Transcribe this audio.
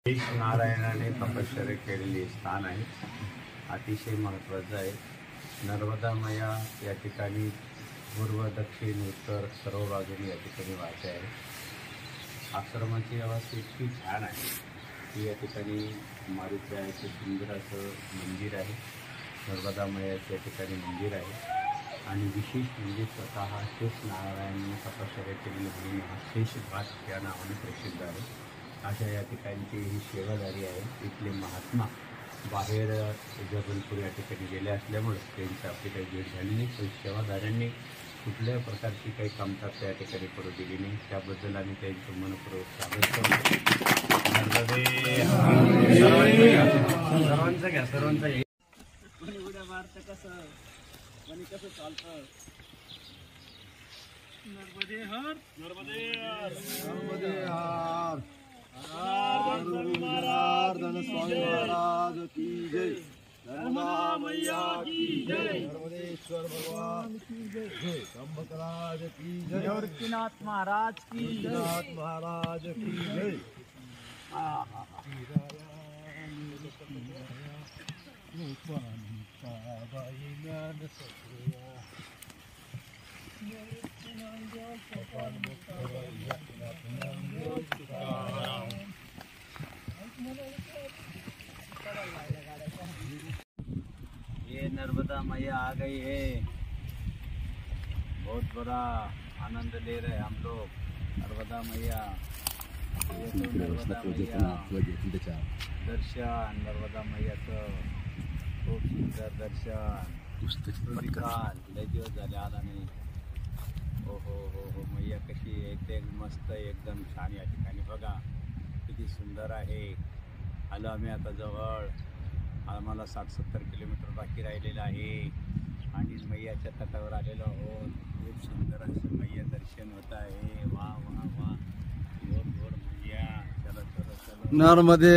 शेष नारायणाने तपश्चर्या केलेले स्थान आहे, अतिशय महत्त्वाचं आहे। नर्मदा मैया या ठिकाणी पूर्व दक्षिण उत्तर सर्व बाजूने या ठिकाणी वाहते आहे। आश्रमाची व्यवस्था इतकी छान आहे की या ठिकाणी मारुतीचे सुंदर असं मंदिर आहे, नर्मदा मैयाचं या ठिकाणी मंदिर आहे आणि विशेष म्हणजे स्वतः शेष नारायणाने तपश्चर्या केलेली भूमी हा शेषघाट या नावाने प्रसिद्ध आहे। अशा या ठिकाणची ही सेवादारी आहे। इथले महात्मा बाहेर जबलपूर या ठिकाणी गेले असल्यामुळे त्यांची आपली काही भेट झाली नाही, पण सेवादारांनी कुठल्याही प्रकारची काही कमतरता या ठिकाणी पडू दिली नाही, त्याबद्दल आम्ही त्यांचं मनपूर्वक स्वागत करतो। सर्वांचं घ्या, सर्वांचं उड्या मारतं कसं आणि कसं चालतं। नर्मदे हर, नर्मदे हर, नर्मदे हर। स्वामी महाराज की जय, नर्मदा मैया की जय, नर्मदेश्वर भगवान की जय, त्र्यंबकराज की जय, निवृत्तिनाथ महाराज की जय, निवृत्तिनाथ महाराज की जय। ये नर्मदा मैया आ गई है, बहुत बड़ा आनंद ले रहे हम लोग। नर्मदा मैया, ये तो नर्मदा मैया दर्शन, नर्मदा मैयाचं खूप सुंदर दर्शन। काल लय दिवस झाले आला नाही। हो हो हो हो, मैया कशी एकदम मस्त, एकदम छान या ठिकाणी बघा किती सुंदर आहे। आलो आम्ही आता जवळ, आम्हाला 60-70 किलोमीटर बाकी राहिलेलं आहे आणि मैयाच्या तटावर आलेलो आहोत। खूप सुंदर असं मैया दर्शन होत आहे। वा वा वा, गोड गोड मैया, चला चला चला नर्मदे।